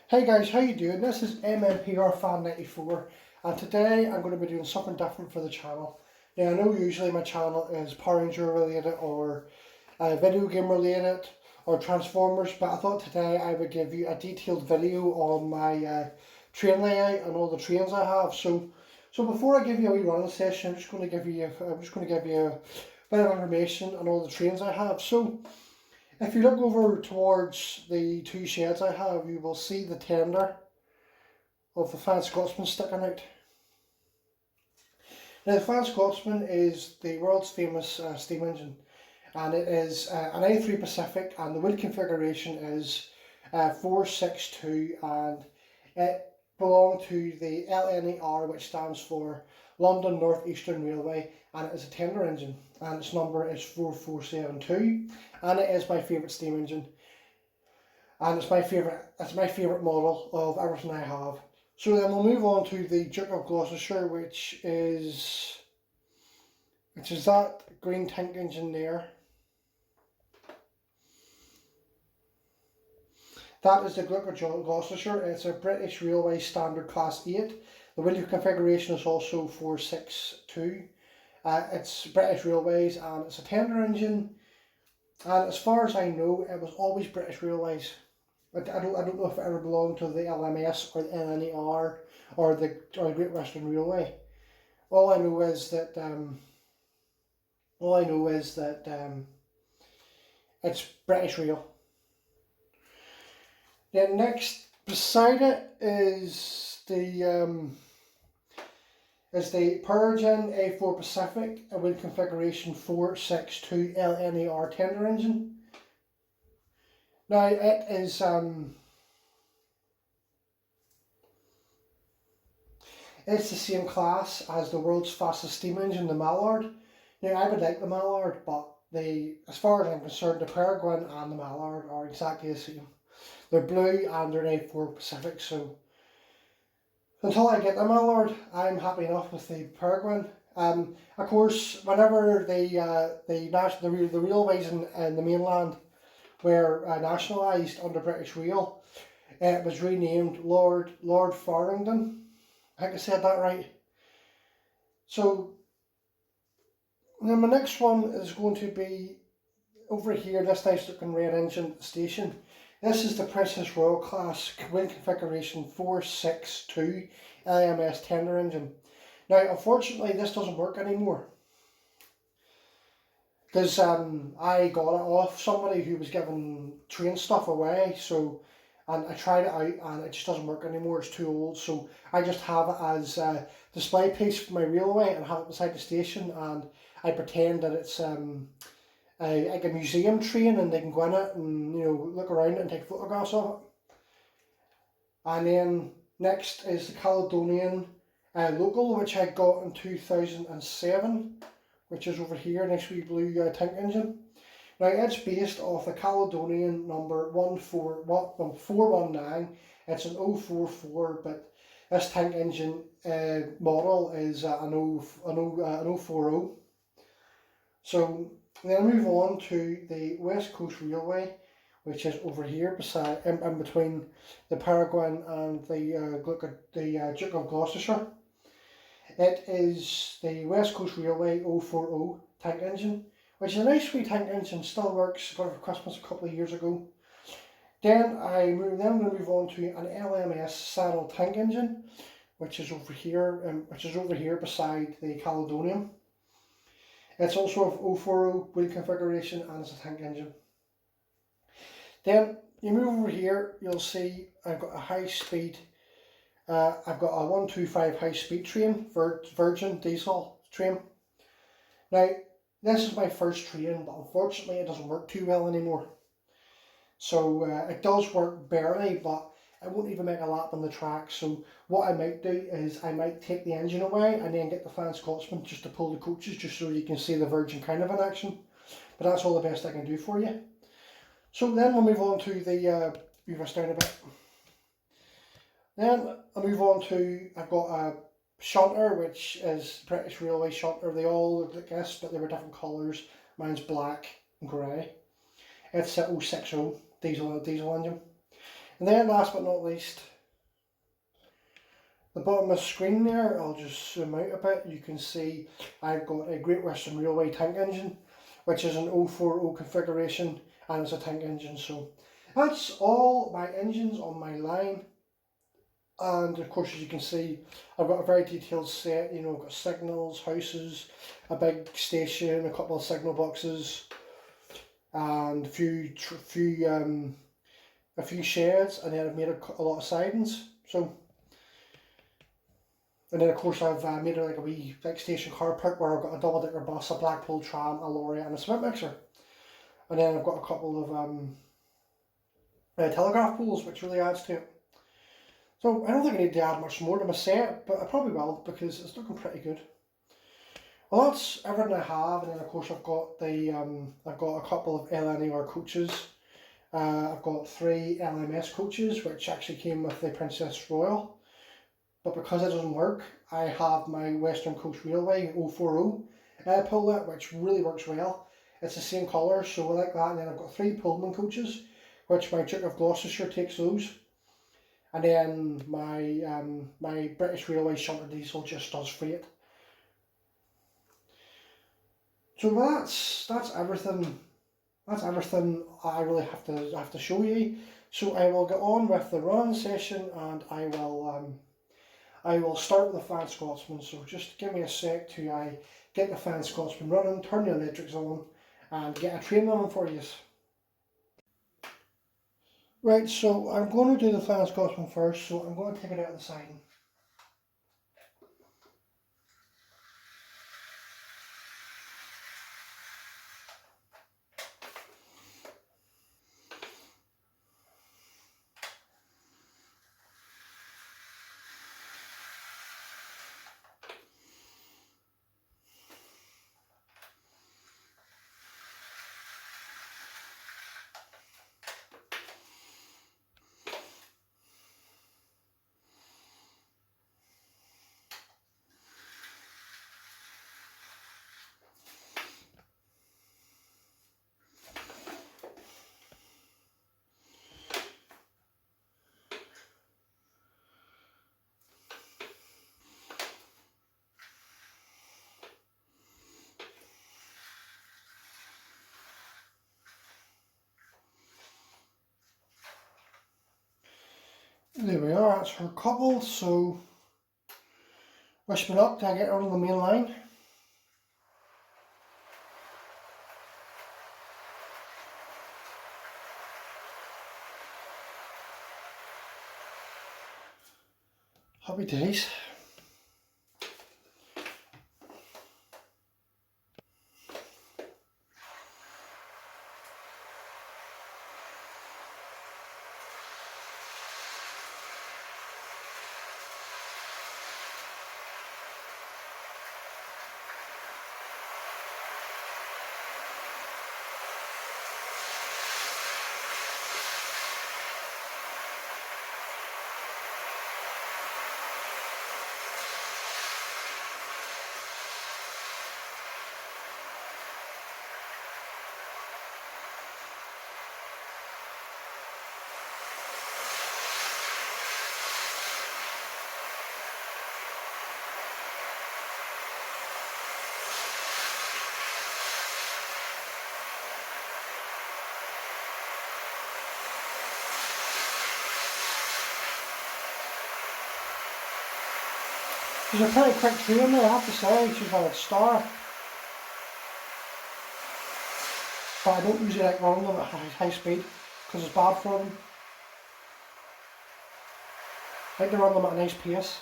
Hey guys, how you doing? This is MMPR Fan 94 and today I'm going to be doing something different for the channel. Now I know usually my channel is Power Ranger related or video game related or Transformers, but I thought today I would give you a detailed video on my train layout and all the trains I have. So before I give you a wee running session, I'm just going to give you a bit of information on all the trains I have. So if you look over towards the two sheds I have, you will see the tender of the Fan Scotsman sticking out. Now the Fan Scotsman is the world's famous steam engine, and it is an A3 Pacific, and the wheel configuration is 462, and it belonged to the LNER, which stands for London North Eastern Railway, and it is a tender engine, and its number is 4472, and it is my favourite steam engine, and it's my favourite model of everything I have. So then we'll move on to the Duke of Gloucestershire, which is that green tank engine there. That is the Duke of Gloucestershire. It's a British Railway Standard Class 8. The wheel configuration is also 462. It's British Railways and it's a tender engine. And as far as I know, it was always British Railways. I don't know if it ever belonged to the LMS or the NNER or the Great Western Railway. All I know is that it's British Rail. Then next beside it is the Peregrine A4 Pacific, a wheel configuration 462 LNER tender engine. Now it is it's the same class as the world's fastest steam engine, the Mallard. Now I would like the Mallard, but as far as I'm concerned, the Peregrine and the Mallard are exactly the same. They're blue and they're an A4 Pacific, so until I get the Mallard, I'm happy enough with the Peregrine. Of course, whenever the railways in the mainland were nationalised under British Rail, it was renamed Lord Farringdon. I think I said that right. So then my next one is going to be over here, this nice looking red engine station. This is the Princess Royal class wheel configuration 462 LMS tender engine. Now unfortunately this doesn't work anymore because I got it off somebody who was giving train stuff away, and I tried it out and it just doesn't work anymore. It's too old, so I just have it as a display piece for my railway and have it beside the station, and I pretend that it's like a museum train and they can go in it and look around it and take photographs of it. And then next is the Caledonian local, which I got in 2007, which is over here, nice wee blue tank engine. Now it's based off the Caledonian number 419. It's an 044, but this tank engine model is an 040. So then I move on to the West Coast Railway, which is over here beside, in between the Peregrine and the Duke of Gloucestershire. It is the West Coast Railway 040 tank engine, which is a nice wee tank engine, still works, got it for Christmas a couple of years ago. Then I'm going to move on to an LMS saddle tank engine, which is over here beside the Caledonian. It's also a 040 wheel configuration and it's a tank engine. Then you move over here, you'll see I've got a high speed, I've got a 125 high speed train, Virgin diesel train. Now this is my first train, but unfortunately it doesn't work too well anymore. So it does work barely, but it won't even make a lap on the track. So what I might do is I might take the engine away and then get the Fan Scotsman just to pull the coaches, just so you can see the Virgin kind of in action. But that's all the best I can do for you. So then we'll move on to the, move us down a bit. Then I'll move on to, I've got a shunter, which is British Railway shunter. They all look like this, but they were different colours. Mine's black and grey. It's a 060 diesel engine. And then last but not least, the bottom of the screen there, I'll just zoom out a bit. You can see I've got a Great Western Railway tank engine, which is an 040 configuration, and it's a tank engine. So that's all my engines on my line. And of course, as you can see, I've got a very detailed set. You know, I've got signals, houses, a big station, a couple of signal boxes, and a few sheds, and then I've made a lot of sidings. So, and then of course I've made like a wee like station car park where I've got a double decker bus, a Blackpool tram, a lorry, and a cement mixer. And then I've got a couple of telegraph poles, which really adds to it. So I don't think I need to add much more to my set, but I probably will because it's looking pretty good. Well, that's everything I have, and then of course I've got a couple of LNER coaches. I've got 3 LMS coaches, which actually came with the Princess Royal, but because it doesn't work, I have my Western Coast Railway 040 Pullet, which really works well. It's the same colour, so I like that. And then I've got 3 Pullman coaches, which my Duke of Gloucestershire takes those. And then my British Railway shunter diesel just does freight. So that's everything. That's everything I really have to show you. So I will get on with the run session, and I will start with the Fan Scotsman. So just give me a sec to get the Fan Scotsman running, turn the electrics on, and get a train running for you. Right, so I'm going to do the Fan Scotsman first, so I'm going to take it out of the siding. There we are, that's her coupled, so wish me luck till I get her on the main line. Happy days. She's a pretty quick train there, I have to say. She's had a star. But I don't usually like running them at high speed because it's bad for them. I like to run them at a nice pace.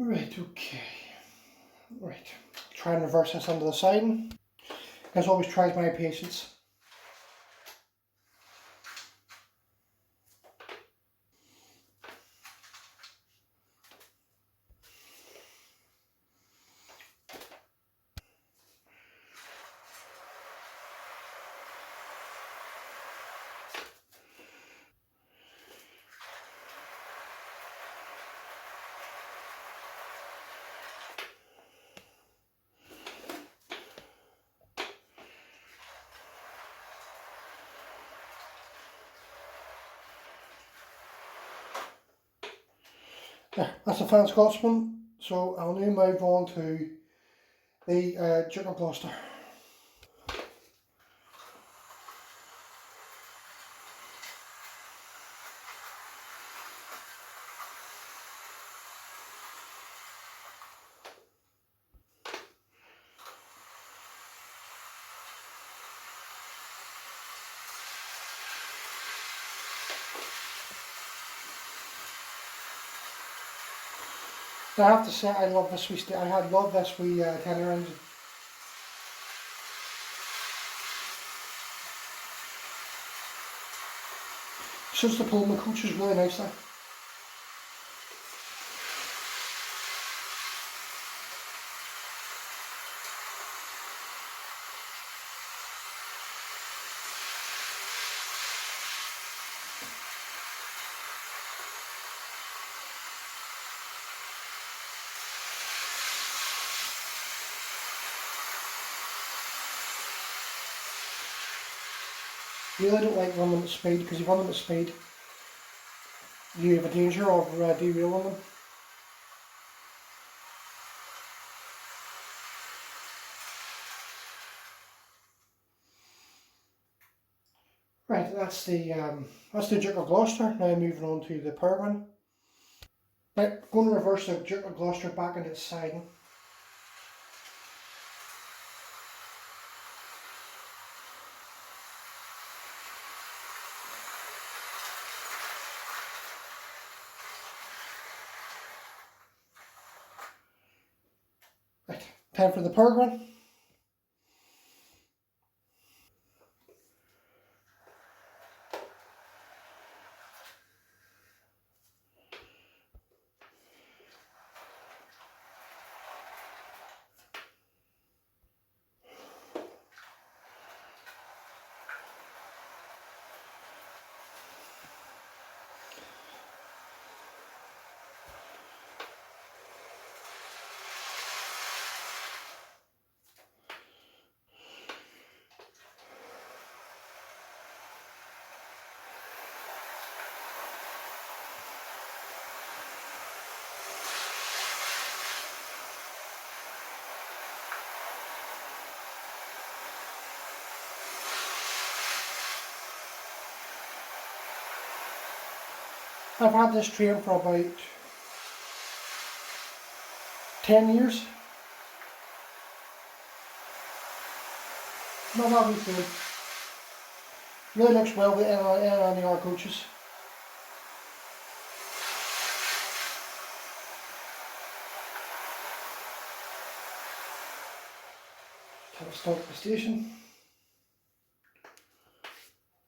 Right, okay. Right, try and reverse this onto the siding. As always, tries my patience. Yeah, that's the Fine Scotsman. So I'll now move on to the Duke of Gloucester. I have to say, I love this wee. I had loved this wee tenor engine. Suits the Pullman coaches really nicely. Really don't like running them at speed, because if you run them at speed, you have a danger of derailing them. Right, that's the Duke of Gloucester. Now moving on to the Peregrine. Right, going to reverse the Duke of Gloucester back into its siding. Right, time for the Peregrine. I've had this train for about 10 years. Not that wee train. Really looks well with NR coaches. Can't stop at the station.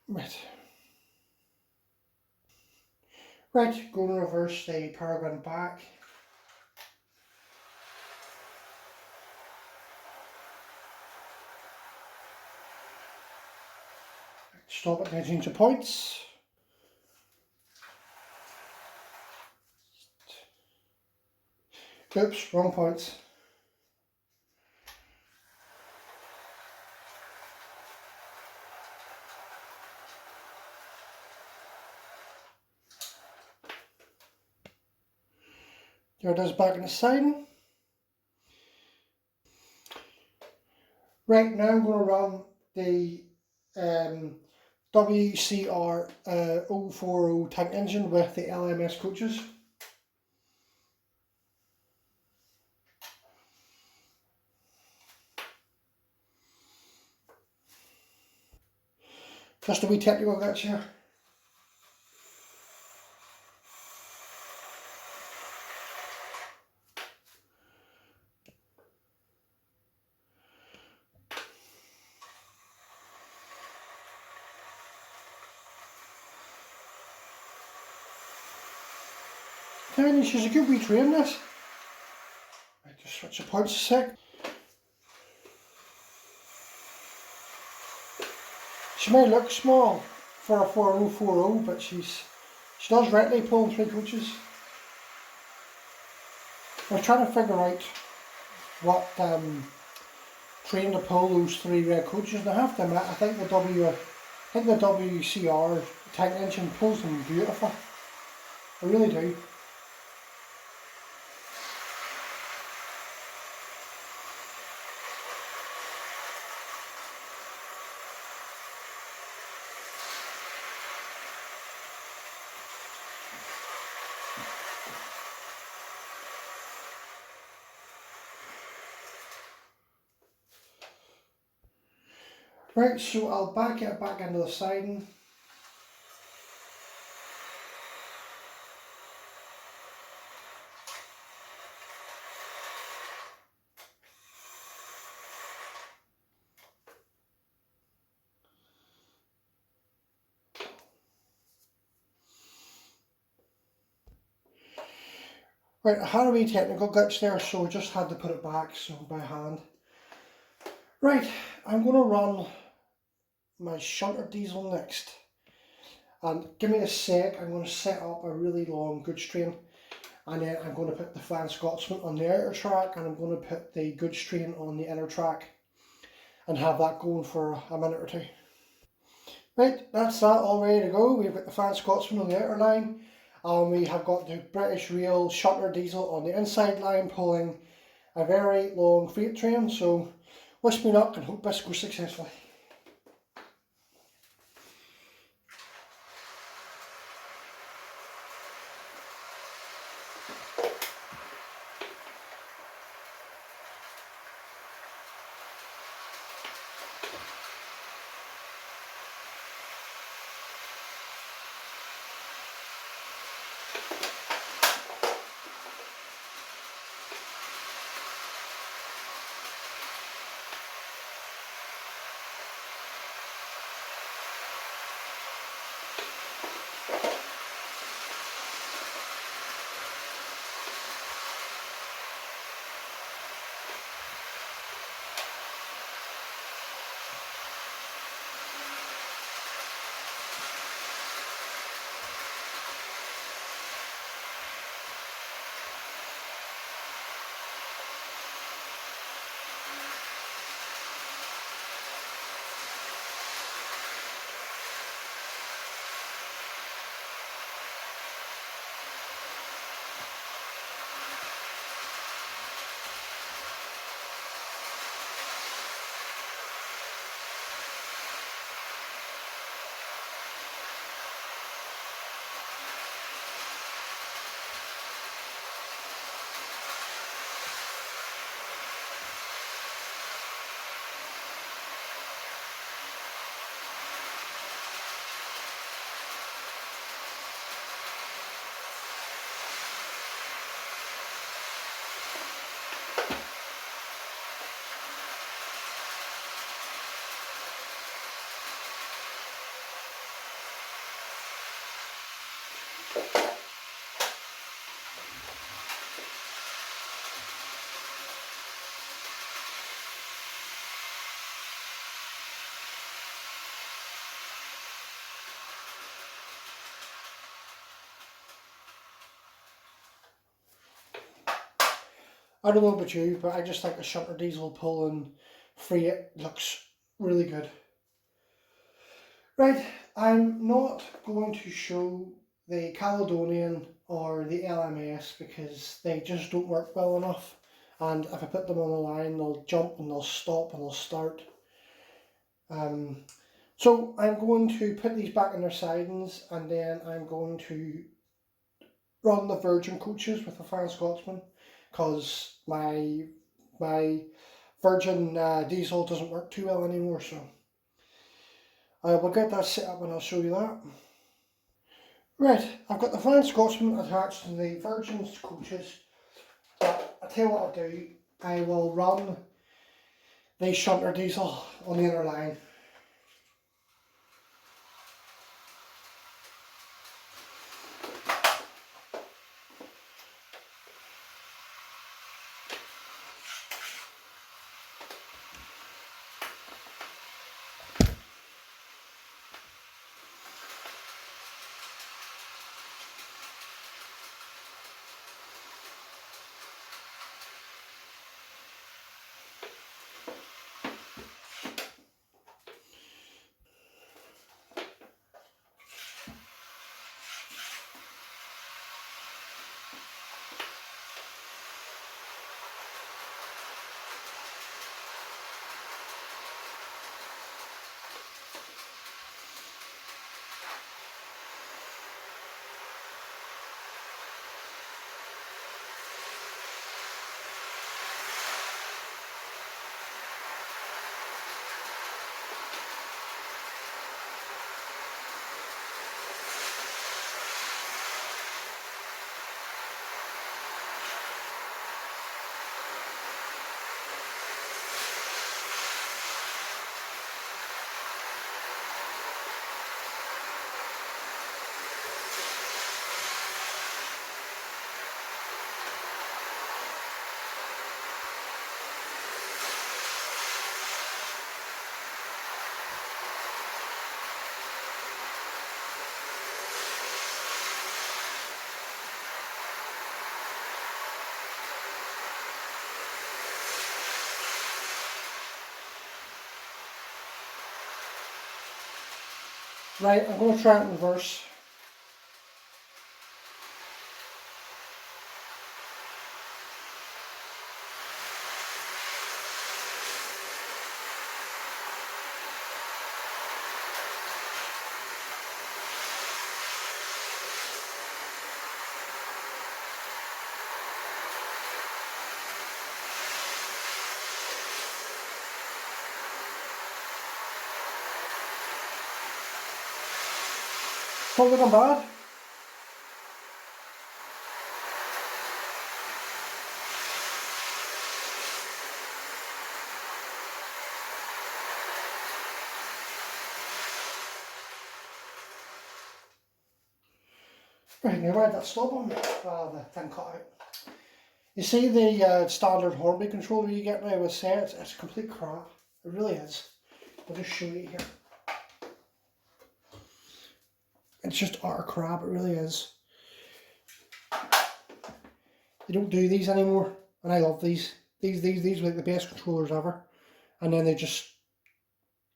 Right. Right, going to reverse the Peregrine back. Stop at 19 points. Oops, wrong points. There it is back in the siding. Right, now I'm going to run the WCR 040 tank engine with the LMS coaches. Just a wee technical glitch here. Tiny, she's a good wee train, this. I just switch the points a sec. She may look small for a 4040, but she does rightly pulling 3 coaches. I was trying to figure out what train to pull those 3 red coaches, and I have to admit, I think the WCR tank engine pulls them beautiful. I really do. Right, so I'll back it back into the siding. Right, I had a wee technical glitch there, so I just had to put it back so by hand. Right, I'm going to run my shunter diesel next. And give me a sec, I'm going to set up a really long goods train, and then I'm going to put the Flying Scotsman on the outer track, and I'm going to put the goods train on the inner track and have that going for a minute or two. Right, that's that all ready to go. We've got the Flying Scotsman on the outer line, and we have got the British Rail shunter diesel on the inside line pulling a very long freight train. So wish me luck and hope this goes successfully. I don't know about you, but I just think the shunter diesel pulling freight looks really good. Right, I'm not going to show the Caledonian or the LMS because they just don't work well enough, and if I put them on the line they'll jump and they'll stop and they'll start. So I'm going to put these back in their sidings, and then I'm going to run the Virgin coaches with the Flying Scotsman because my Virgin diesel doesn't work too well anymore, so I will get that set up and I'll show you that. Right, I've got the Flying Scotsman attached to the Virgin coaches, but I'll tell you what I'll do, I will run the shunter diesel on the inner line. Right, I'm going to try it in reverse. Not looking bad. Right, now where'd that stop on? The thing cut out. You see the standard Hornby controller you get now with sets? It's complete crap. It really is. I'll just show you here. It's just utter crap, it really is. They don't do these anymore, and I love these. These were like the best controllers ever. And then they just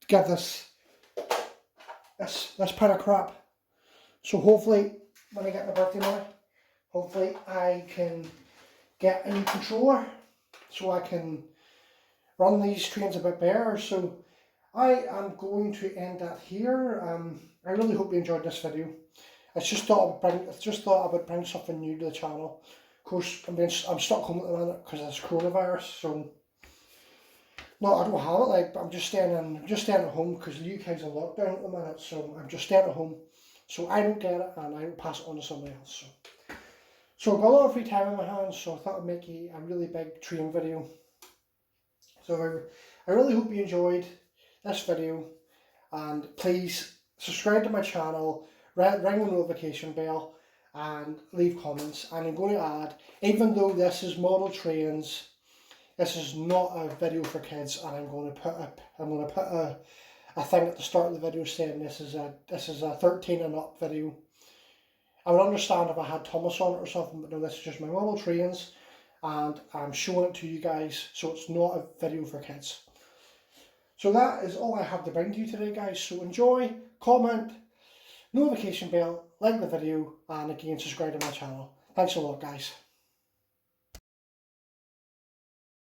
give this pile of crap. So hopefully, when I get my birthday money, hopefully I can get a new controller so I can run these trains a bit better. So I am going to end that here. I really hope you enjoyed this video. I just thought I would bring something new to the channel. Of course, I'm stuck home at the minute because of this coronavirus. So no, I don't have it like, but I'm just staying at home because the UK's in lockdown at the minute. So I'm just staying at home, so I don't get it and I don't pass it on to somebody else. So I've got a lot of free time in my hands, so I thought I'd make a really big train video. So I really hope you enjoyed this video, and please subscribe to my channel, ring the notification bell, and leave comments. And I'm going to add, even though this is model trains, this is not a video for kids, and I'm going to put a thing at the start of the video saying this is a 13 and up video. I would understand if I had Thomas on it or something, but no, this is just my model trains, and I'm showing it to you guys, so it's not a video for kids. So that is all I have to bring to you today, guys. So enjoy, comment, notification bell, like the video, and again, subscribe to my channel. Thanks a lot, guys.